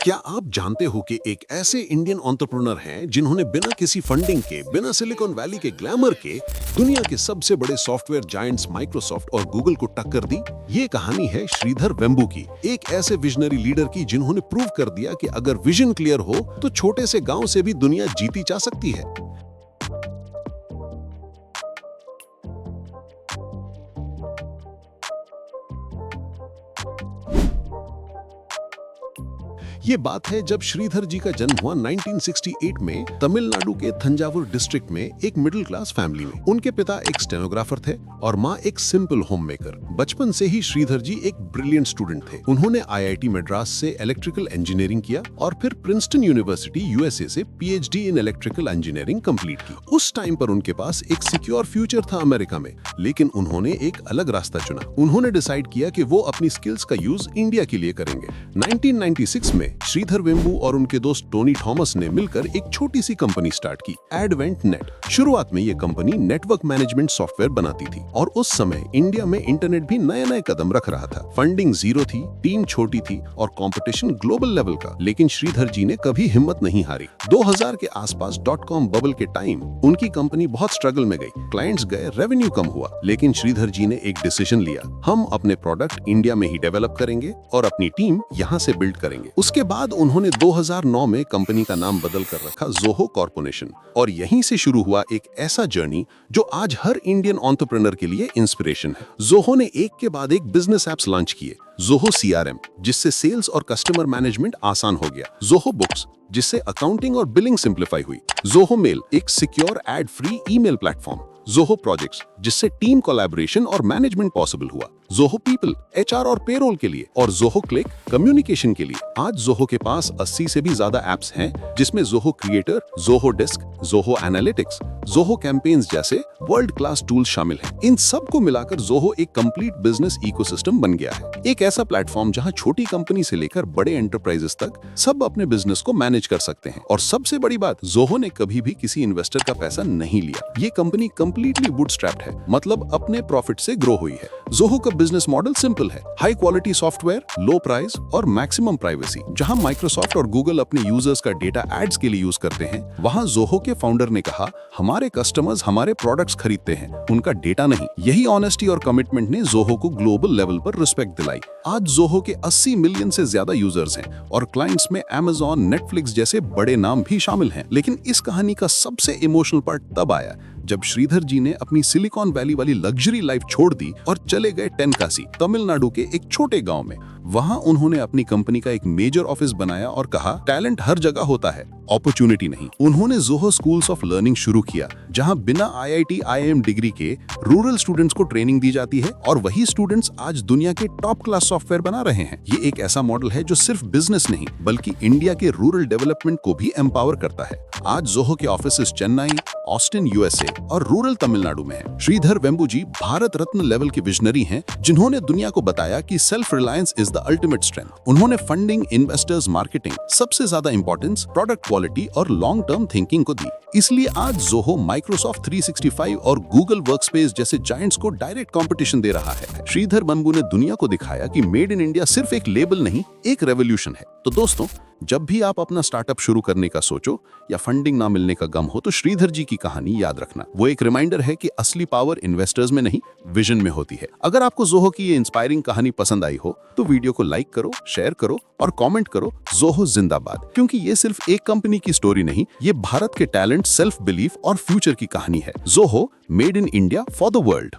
क्या आप जानते हो कि एक ऐसे इंडियन एंटरप्रेन्योर हैं जिन्होंने बिना किसी फंडिंग के, बिना सिलिकॉन वैली के ग्लैमर के दुनिया के सबसे बड़े सॉफ्टवेयर जायंट्स माइक्रोसॉफ्ट और गूगल को टक्कर दी? ये कहानी है श्रीधर वेम्बू की, एक ऐसे विजनरी लीडर की जिन्होंने प्रूव कर दिया कि अगर विजन क्लियर हो तो छोटे से गांव से भी दुनिया जीती जा सकती है। ये बात है जब श्रीधर जी का जन्म हुआ 1968 में तमिलनाडु के तंजावुर डिस्ट्रिक्ट में एक मिडिल क्लास फैमिली में। उनके पिता एक स्टेनोग्राफर थे और माँ एक सिंपल होममेकर। बचपन से ही श्रीधर जी एक ब्रिलियंट स्टूडेंट थे। उन्होंने आईआईटी मद्रास से इलेक्ट्रिकल इंजीनियरिंग किया और फिर प्रिंसटन यूनिवर्सिटी यूएसए से PhD in electrical engineering complete की। उस टाइम पर उनके पास एक सिक्योर फ्यूचर था अमेरिका में, लेकिन उन्होंने एक अलग रास्ता चुना। उन्होंने डिसाइड किया कि वो अपनी स्किल्स का यूज इंडिया के लिए करेंगे। 1996 में श्रीधर वेम्बू और उनके दोस्त टोनी थॉमस ने मिलकर एक छोटी सी कंपनी स्टार्ट की, एडवेंट नेट। शुरुआत में ये कंपनी नेटवर्क मैनेजमेंट सॉफ्टवेयर बनाती थी और उस समय इंडिया में इंटरनेट भी नए नए कदम रख रहा था। फंडिंग जीरो थी, टीम छोटी थी और कंपटीशन ग्लोबल लेवल का, लेकिन श्रीधर जी ने कभी हिम्मत नहीं हारी। 2000 के आसपास .com बबल के टाइम उनकी कंपनी बहुत स्ट्रगल में गई। क्लाइंट्स गए, रेवेन्यू कम हुआ, लेकिन श्रीधर जी ने एक डिसीजन लिया, हम अपने प्रोडक्ट इंडिया में ही डेवलप करेंगे और अपनी टीम यहाँ से बिल्ड करेंगे। उसके बाद उन्होंने 2009 में कंपनी का नाम बदल कर रखा जोहो कॉर्पोरेशन, और यहीं से शुरू हुआ एक ऐसा जर्नी जो आज हर इंडियन एंटरप्रेन्योर के लिए इंस्पिरेशन है। जोहो ने एक के बाद एक बिजनेस एप्स लॉन्च किए। जोहो सीआरएम, जिससे सेल्स और कस्टमर मैनेजमेंट आसान हो गया। जोहो बुक्स, जिससे अकाउंटिंग और बिलिंग सिंप्लीफाई हुई। जोहो मेल, एक secure ad free email platform. Zoho projects, जिससे टीम कोलैबोरेशन और मैनेजमेंट पॉसिबल हुआ। जोहो पीपल, एचआर और पेरोल के लिए, और जोहो क्लिक, कम्युनिकेशन के लिए। आज जोहो के पास 80 से भी ज्यादा एप्स हैं, जिसमें Zoho creator, Zoho desk, Zoho analytics, Zoho campaigns जैसे वर्ल्ड क्लास टूल्स शामिल हैं। इन सब को मिलाकर जोहो एक कंप्लीट बिजनेस इकोसिस्टम बन गया है। एक ऐसा प्लेटफॉर्म जहां छोटी कंपनी से लेकर बड़े एंटरप्राइजेस तक सब अपने बिजनेस को मैनेज कर सकते हैं। और सबसे बड़ी बात, जोहो ने कभी भी किसी इन्वेस्टर का पैसा नहीं लिया। ये कंपनी कंप्लीटली बूटस्ट्रैप्ड है, मतलब अपने प्रॉफिट से ग्रो हुई है। जोहो का बिजनेस मॉडल सिंपल है, हाई क्वालिटी सॉफ्टवेयर, लो प्राइस और मैक्सिमम प्राइवेसी। जहां माइक्रोसॉफ्ट और गूगल अपने यूजर्स का डेटा एड्स के लिए यूज करते हैं, वहां जोहो के फाउंडर ने कहा, हमारे कस्टमर्स हमारे प्रोडक्ट्स खरीदते हैं, उनका डेटा नहीं। यही ऑनेस्टी और कमिटमेंट ने जोहो को ग्लोबल लेवल पर रिस्पेक्ट दिलाई। आज जोहो के 80 मिलियन से ज्यादा यूजर्स हैं और क्लाइंट्स में Amazon, नेटफ्लिक्स जैसे बड़े नाम भी शामिल हैं। लेकिन इस कहानी का सबसे इमोशनल पार्ट तब आया जब श्रीधर जी ने अपनी सिलिकॉन वैली वाली लग्जरी लाइफ छोड़ दी और चले गए टेनकासी, तमिलनाडु के एक छोटे गांव में। वहां उन्होंने अपनी कंपनी का एक मेजर ऑफिस बनाया और कहा, टैलेंट हर जगह होता है, अपॉर्चुनिटी नहीं। उन्होंने जोहो स्कूल्स ऑफ लर्निंग शुरू किया, जहां बिना आईआईटी आईआईएम डिग्री के रूरल स्टूडेंट्स को ट्रेनिंग दी जाती है और वही स्टूडेंट्स आज दुनिया के टॉप क्लास सॉफ्टवेयर बना रहे हैं। ये एक ऐसा मॉडल है जो सिर्फ बिजनेस नहीं बल्कि इंडिया के रूरल डेवलपमेंट को भी एम्पावर करता है। आज जोहो के ऑफिसेस चेन्नई, ऑस्टिन यूएसए और रूरल तमिलनाडु में है। श्रीधर वेम्बू जी भारत रत्न लेवल के विजनरी हैं, जिन्होंने दुनिया को बताया कि self reliance is the ultimate strength. उन्होंने फंडिंग, इन्वेस्टर्स, मार्केटिंग, सबसे ज्यादा इंपॉर्टेंस प्रोडक्ट क्वालिटी और लॉन्ग टर्म थिंकिंग को दी। इसलिए आज जोहो माइक्रोसॉफ्ट 365 और गूगल वर्कस्पेस जैसे जायंट्स को डायरेक्ट कंपटीशन दे रहा है। श्रीधर वेम्बू ने दुनिया को दिखाया कि मेड इन इंडिया सिर्फ एक लेबल नहीं, एक रेवोल्यूशन है। तो दोस्तों, जब भी आप अपना स्टार्टअप शुरू करने का सोचो या फंडिंग ना मिलने का गम हो, तो श्रीधर जी की कहानी याद रखना। वो एक रिमाइंडर है कि असली पावर इन्वेस्टर्स में नहीं, विजन में होती है। अगर आपको जोहो की ये इंस्पायरिंग कहानी पसंद आई हो तो वीडियो को लाइक करो, शेयर करो और कमेंट करो, जोहो जिंदाबाद। क्योंकि ये सिर्फ एक कंपनी की स्टोरी नहीं, ये भारत के टैलेंट, सेल्फ बिलीफ और फ्यूचर की कहानी है। Zoho, made in India for the world.